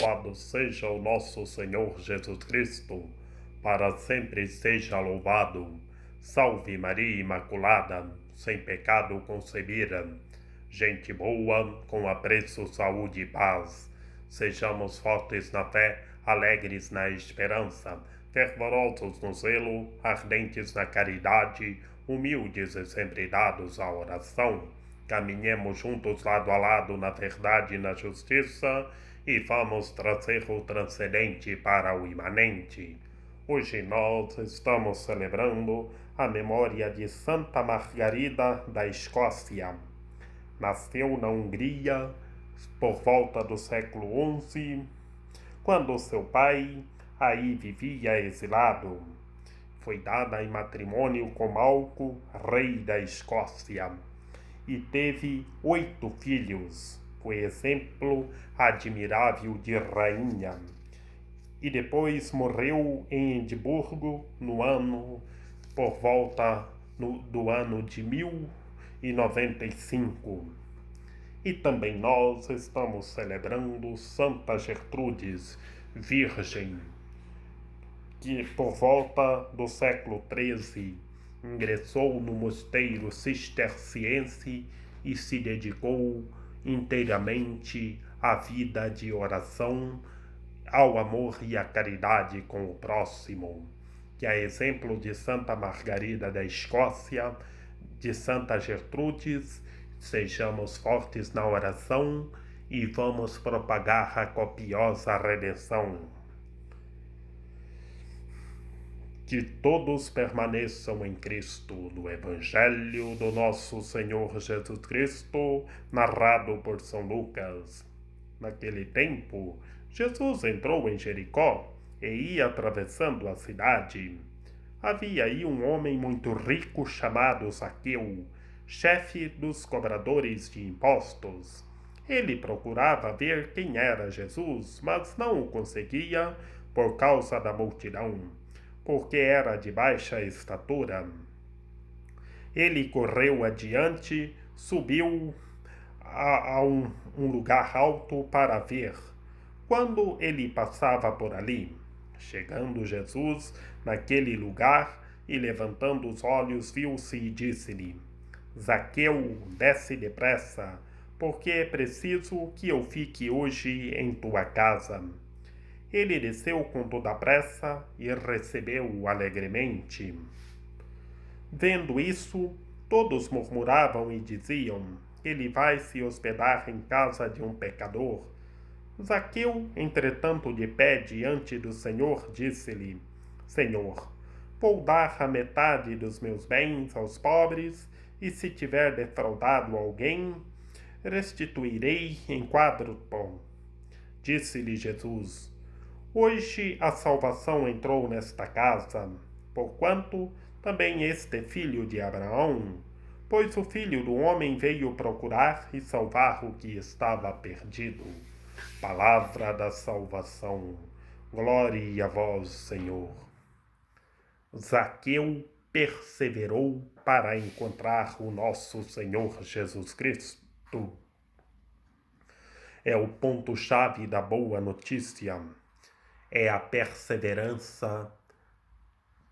Louvado seja o nosso Senhor Jesus Cristo, para sempre seja louvado. Salve Maria Imaculada, sem pecado concebida. Gente boa, com apreço, saúde e paz. Sejamos fortes na fé, alegres na esperança, fervorosos no zelo, ardentes na caridade, humildes e sempre dados à oração. Caminhemos juntos lado a lado na verdade e na justiça e vamos trazer o transcendente para o imanente. Hoje nós estamos celebrando a memória de Santa Margarida da Escócia. Nasceu na Hungria por volta do século XI, quando seu pai aí vivia exilado. Foi dada em matrimônio com Malco, rei da Escócia, e teve 8 filhos. Foi exemplo admirável de rainha. E depois morreu em Edimburgo por volta do ano de 1095. E também nós estamos celebrando Santa Gertrudes, Virgem, que por volta do século XIII ingressou no mosteiro cisterciense e se dedicou inteiramente à vida de oração, ao amor e à caridade com o próximo. Que a exemplo de Santa Margarida da Escócia, de Santa Gertrudes, sejamos fortes na oração e vamos propagar a copiosa redenção. Que todos permaneçam em Cristo, no Evangelho do nosso Senhor Jesus Cristo, narrado por São Lucas. Naquele tempo, Jesus entrou em Jericó e ia atravessando a cidade. Havia aí um homem muito rico chamado Zaqueu, chefe dos cobradores de impostos. Ele procurava ver quem era Jesus, mas não o conseguia por causa da multidão, porque era de baixa estatura. Ele correu adiante, subiu a um lugar alto para ver. Quando ele passava por ali, chegando Jesus naquele lugar e levantando os olhos, viu-se e disse-lhe: Zaqueu, desce depressa, porque é preciso que eu fique hoje em tua casa. Ele desceu com toda a pressa e recebeu-o alegremente. Vendo isso, todos murmuravam e diziam: ele vai se hospedar em casa de um pecador. Zaqueu, entretanto, de pé diante do Senhor, disse-lhe: Senhor, vou dar a metade dos meus bens aos pobres, e se tiver defraudado alguém, restituirei em quádruplo. Disse-lhe Jesus: Hoje a salvação entrou nesta casa, porquanto também este é filho de Abraão, pois o Filho do Homem veio procurar e salvar o que estava perdido. Palavra da salvação. Glória a vós, Senhor. Zaqueu perseverou para encontrar o nosso Senhor Jesus Cristo. É o ponto-chave da boa notícia. É a perseverança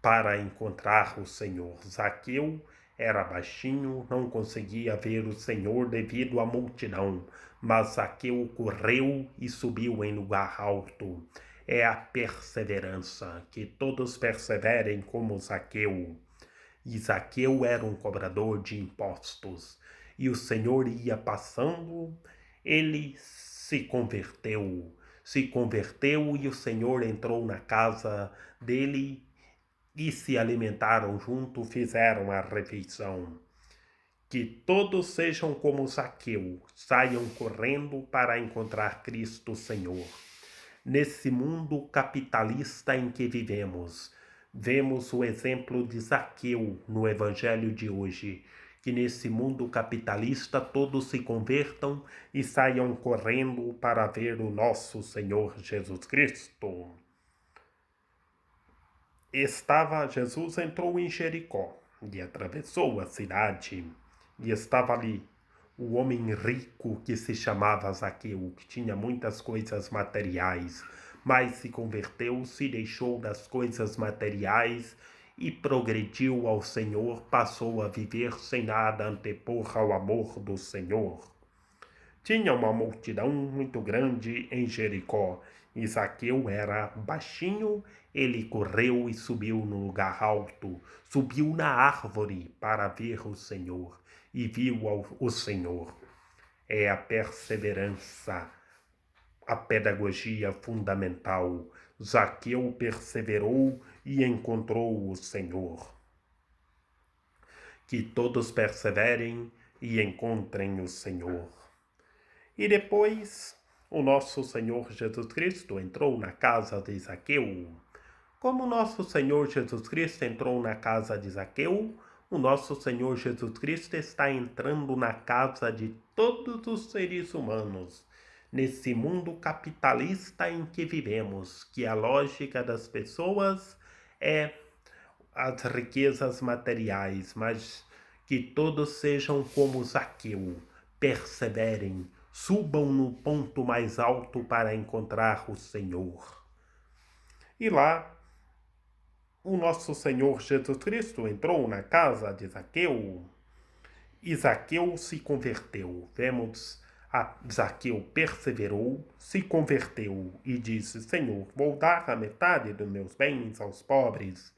para encontrar o Senhor. Zaqueu era baixinho, não conseguia ver o Senhor devido à multidão, mas Zaqueu correu e subiu em lugar alto. É a perseverança, que todos perseverem como Zaqueu. E Zaqueu era um cobrador de impostos, e o Senhor ia passando, ele se converteu e o Senhor entrou na casa dele e se alimentaram junto, fizeram a refeição. Que todos sejam como Zaqueu, saiam correndo para encontrar Cristo Senhor. Nesse mundo capitalista em que vivemos, vemos o exemplo de Zaqueu no Evangelho de hoje. Que nesse mundo capitalista todos se convertam e saiam correndo para ver o nosso Senhor Jesus Cristo. Jesus entrou em Jericó e atravessou a cidade, e estava ali o homem rico que se chamava Zaqueu, que tinha muitas coisas materiais, mas se converteu, se deixou das coisas materiais e progrediu ao Senhor, passou a viver sem nada antepor ao amor do Senhor. Tinha uma multidão muito grande em Jericó, e Zaqueu era baixinho, ele correu e subiu no lugar alto, subiu na árvore para ver o Senhor, e viu o Senhor. É a perseverança, a pedagogia fundamental. Zaqueu perseverou e encontrou o Senhor. Que todos perseverem e encontrem o Senhor. E depois, o nosso Senhor Jesus Cristo entrou na casa de Zaqueu. Como nosso Senhor Jesus Cristo entrou na casa de Zaqueu, o nosso Senhor Jesus Cristo está entrando na casa de todos os seres humanos, nesse mundo capitalista em que vivemos, que a lógica das pessoas é as riquezas materiais, mas que todos sejam como Zaqueu, perseverem, subam no ponto mais alto para encontrar o Senhor. E lá, o nosso Senhor Jesus Cristo entrou na casa de Zaqueu, e Zaqueu se converteu. Vemos, Zaqueu perseverou, se converteu e disse: Senhor, vou dar a metade dos meus bens aos pobres.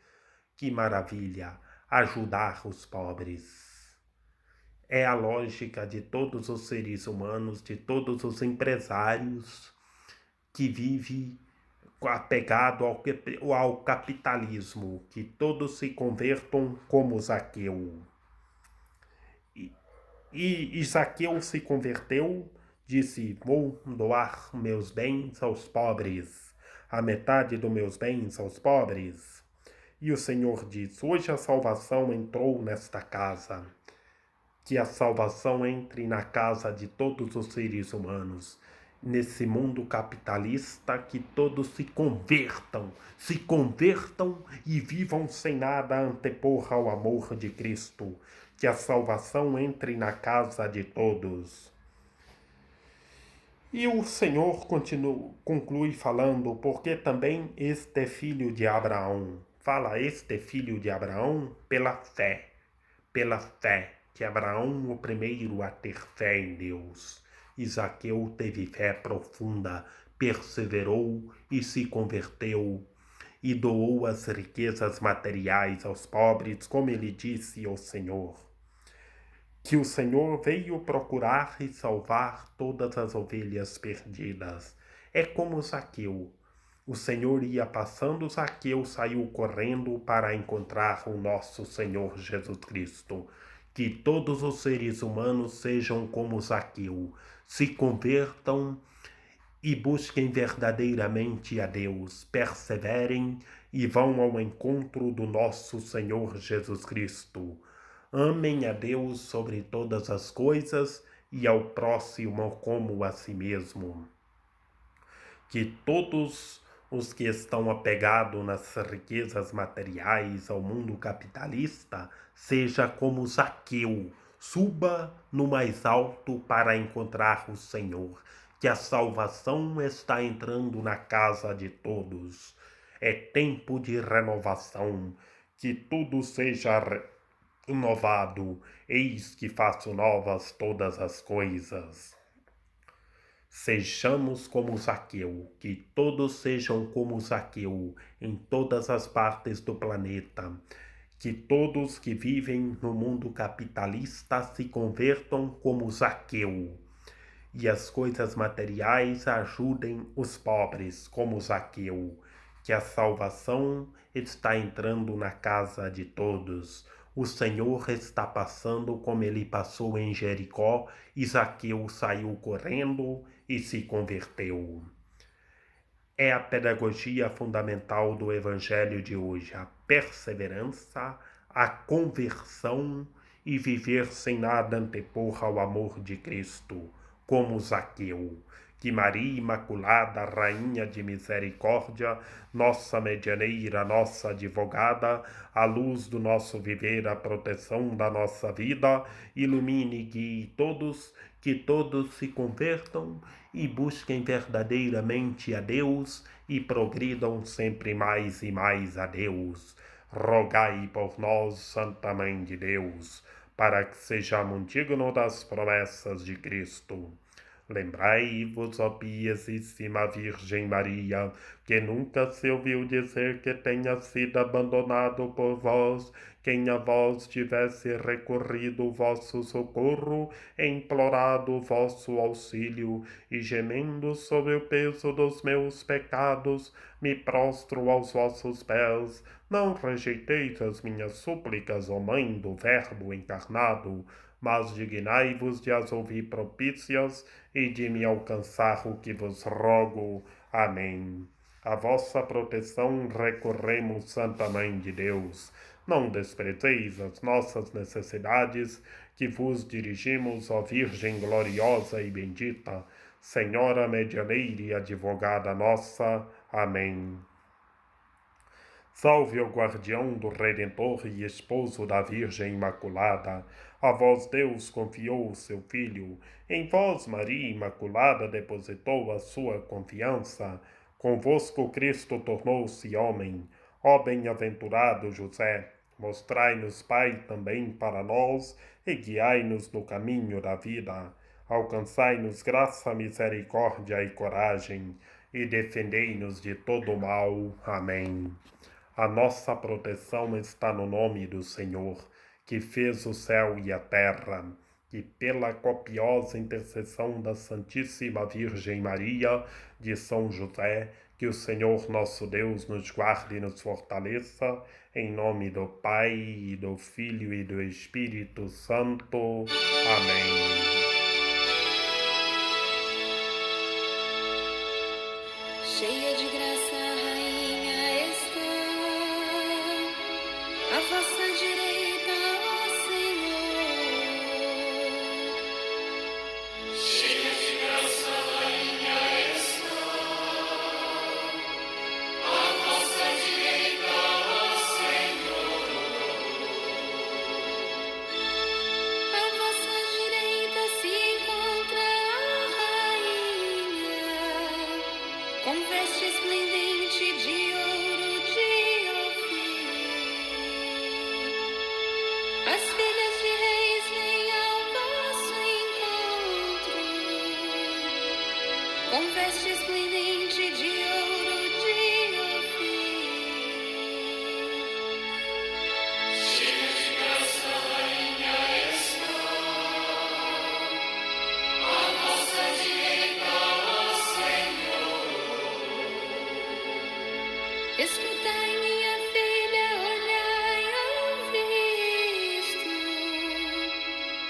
Que maravilha, ajudar os pobres. É a lógica de todos os seres humanos, de todos os empresários que vivem apegado ao capitalismo, que todos se convertam como Zaqueu. E Zaqueu se converteu, disse: vou doar meus bens aos pobres, a metade dos meus bens aos pobres. E o Senhor diz: hoje a salvação entrou nesta casa. Que a salvação entre na casa de todos os seres humanos. Nesse mundo capitalista, que todos se convertam e vivam sem nada antepor ao amor de Cristo. Que a salvação entre na casa de todos. E o Senhor conclui falando: porque também este é filho de Abraão. Fala este é filho de Abraão pela fé, que Abraão o primeiro a ter fé em Deus. Zaqueu teve fé profunda, perseverou e se converteu, e doou as riquezas materiais aos pobres, como ele disse ao Senhor. Que o Senhor veio procurar e salvar todas as ovelhas perdidas. É como Zaqueu. O Senhor ia passando, Zaqueu saiu correndo para encontrar o nosso Senhor Jesus Cristo. Que todos os seres humanos sejam como Zaqueu, se convertam e busquem verdadeiramente a Deus, perseverem e vão ao encontro do nosso Senhor Jesus Cristo. Amem a Deus sobre todas as coisas e ao próximo como a si mesmo. Que todos os que estão apegados nas riquezas materiais ao mundo capitalista seja como Zaqueu, suba no mais alto para encontrar o Senhor, que a salvação está entrando na casa de todos. É tempo de renovação, que tudo seja renovado, eis que faço novas todas as coisas. Sejamos como Zaqueu, que todos sejam como Zaqueu em todas as partes do planeta, que todos que vivem no mundo capitalista se convertam como Zaqueu, e as coisas materiais ajudem os pobres como Zaqueu, que a salvação está entrando na casa de todos. O Senhor está passando como ele passou em Jericó, e Zaqueu saiu correndo e se converteu. É a pedagogia fundamental do Evangelho de hoje, a perseverança, a conversão e viver sem nada antepor ao amor de Cristo, como Zaqueu. que Maria Imaculada, Rainha de Misericórdia, nossa medianeira, nossa advogada, a luz do nosso viver, a proteção da nossa vida, ilumine e guie todos, que todos se convertam e busquem verdadeiramente a Deus e progridam sempre mais e mais a Deus. Rogai por nós, Santa Mãe de Deus, para que sejamos dignos das promessas de Cristo. Lembrai-vos, ó piedíssima Virgem Maria, que nunca se ouviu dizer que tenha sido abandonado por vós, quem a vós tivesse recorrido o vosso socorro, implorado o vosso auxílio, e gemendo sob o peso dos meus pecados, me prostro aos vossos pés. Não rejeiteis as minhas súplicas, ó Mãe do Verbo encarnado, mas dignai-vos de as ouvir propícias e de me alcançar o que vos rogo. Amém. A vossa proteção recorremos, Santa Mãe de Deus. Não desprezeis as nossas necessidades, que vos dirigimos, ó Virgem gloriosa e bendita, Senhora medianeira e advogada nossa. Amém. Salve o guardião do Redentor e esposo da Virgem Imaculada. A vós Deus confiou o seu Filho. Em vós Maria Imaculada depositou a sua confiança. Convosco Cristo tornou-se homem. Ó bem-aventurado José, mostrai-nos Pai também para nós e guiai-nos no caminho da vida. Alcançai-nos graça, misericórdia e coragem, e defendei-nos de todo o mal. Amém. A nossa proteção está no nome do Senhor, que fez o céu e a terra, e pela copiosa intercessão da Santíssima Virgem Maria, de São José, que o Senhor nosso Deus nos guarde e nos fortaleça, em nome do Pai, e do Filho e do Espírito Santo. Amém. Cheia de graça, Rainha está, à vossa direita, ó Senhor. Cheia de graça, Rainha está, à vossa direita, ó Senhor. À vossa direita se encontra a Rainha, com veste esplendente de ouro de Ofir. As filhas de reis vêm ao vosso encontro, com veste esplendente de ouro de Ofir. Cheia de graça, Rainha está, à vossa direita, ó Senhor. Escutai, minha filha, olhai ao visto.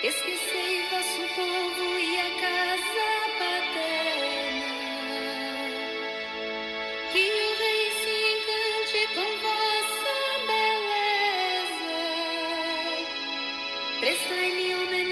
Esquecei vosso povo e a casa paterna. Que o rei se encante com vossa beleza. Prestai-lhe homenagem.